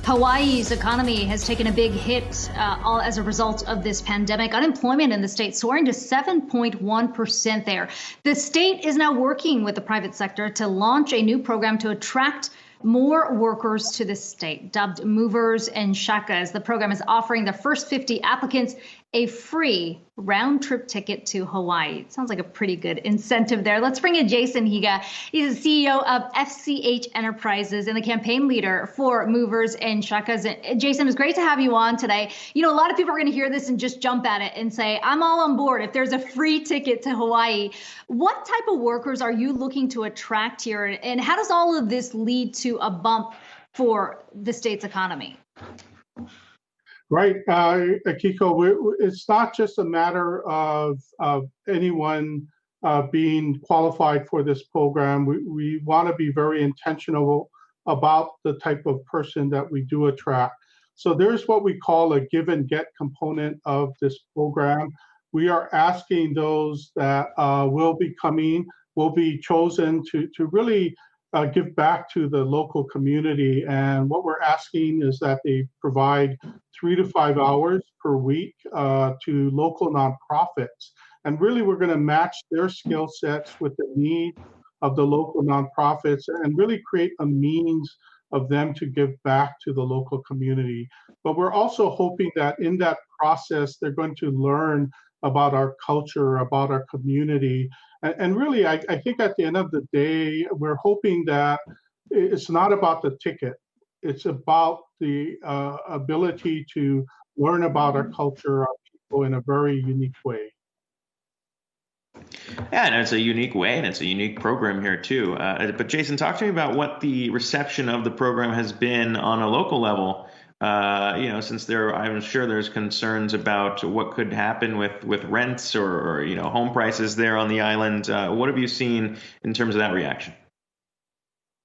Hawaii's economy has taken a big hit all as a result of this pandemic. Unemployment in the state soaring to 7.1% there. The state is now working with the private sector to launch a new program to attract more workers to the state, dubbed Movers and Shakas. The program is offering the first 50 applicants a free round-trip ticket to Hawaii. It sounds like a pretty good incentive there. Let's bring in Jason Higa. He's the CEO of FCH Enterprises and the campaign leader for Movers and Shakas. Jason, it's great to have you on today. You know, a lot of people are going to hear this and just jump at it and say, I'm all on board if there's a free ticket to Hawaii. What type of workers are you looking to attract here? And how does all of this lead to a bump for the state's economy? Right, Akiko, it's not just a matter of anyone being qualified for this program. We want to be very intentional about the type of person that we do attract. So there's what we call a give and get component of this program. We are asking those that will be chosen to really give back to the local community. And what we're asking is that they provide 3 to 5 hours per week to local nonprofits. And really, we're going to match their skill sets with the need of the local nonprofits and really create a means of them to give back to the local community. But we're also hoping that in that process, they're going to learn about our culture, about our community. And really, I think at the end of the day, we're hoping that it's not about the ticket. It's about the ability to learn about our culture, our people in a very unique way. Yeah, and it's a unique way, and it's a unique program here too. But Jason, talk to me about what the reception of the program has been on a local level. Since I'm sure there's concerns about what could happen with rents or home prices there on the island. What have you seen in terms of that reaction?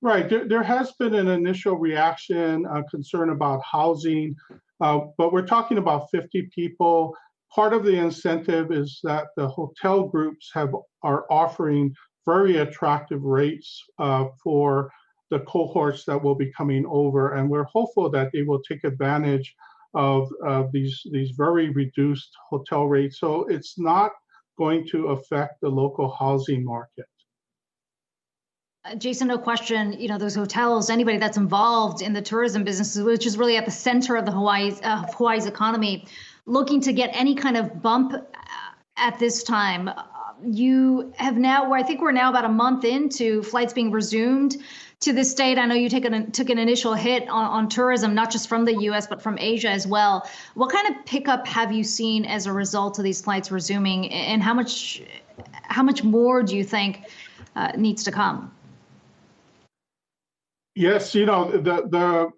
Right, there has been an initial reaction, concern about housing, but we're talking about 50 people. Part of the incentive is that the hotel groups are offering very attractive rates for the cohorts that will be coming over, and we're hopeful that they will take advantage of these very reduced hotel rates. So it's not going to affect the local housing market. Jason, no question, those hotels, anybody that's involved in the tourism business, which is really at the center of the Hawaii's economy, looking to get any kind of bump at this time. You have now, I think we're now about a month into flights being resumed to the state. I know you took an initial hit on tourism, not just from the U.S., but from Asia as well. What kind of pickup have you seen as a result of these flights resuming, and how much more do you think needs to come? Yes, the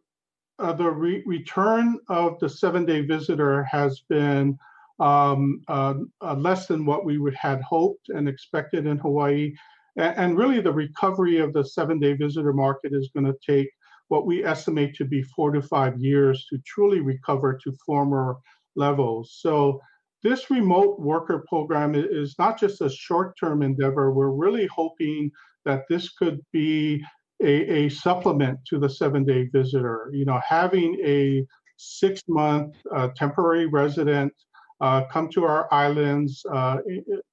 return of the 7-day visitor has been less than what we had hoped and expected in Hawaii. And really, the recovery of the 7-day visitor market is going to take what we estimate to be 4 to 5 years to truly recover to former levels. So this remote worker program is not just a short-term endeavor. We're really hoping that this could be a supplement to the 7-day visitor. Having a 6-month temporary resident come to our islands,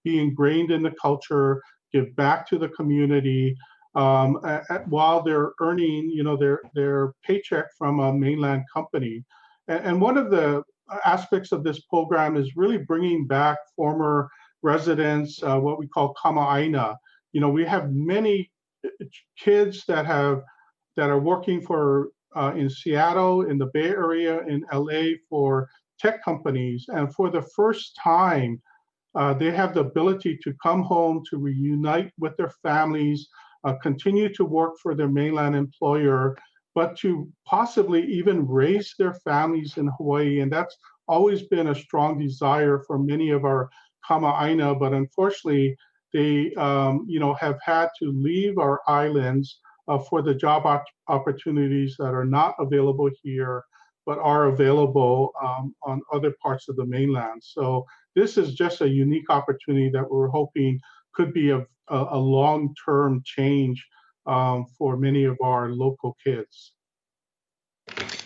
be ingrained in the culture, give back to the community, while they're earning, their paycheck from a mainland company. And one of the aspects of this program is really bringing back former residents, what we call kama'aina. We have many kids that are working for in Seattle, in the Bay Area, in LA for tech companies, and for the first time, they have the ability to come home, to reunite with their families, continue to work for their mainland employer, but to possibly even raise their families in Hawaii. And that's always been a strong desire for many of our kama'aina, but unfortunately, they have had to leave our islands for the job opportunities that are not available here, but are available on other parts of the mainland. So this is just a unique opportunity that we're hoping could be a long-term change for many of our local kids.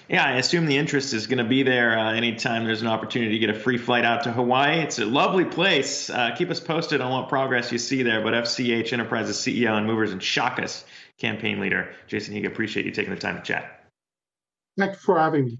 Yeah, I assume the interest is going to be there anytime there's an opportunity to get a free flight out to Hawaii. It's a lovely place. Keep us posted on what progress you see there. But FCH Enterprises CEO and Movers and Shakas campaign leader, Jason Higa, appreciate you taking the time to chat. Thanks for having me.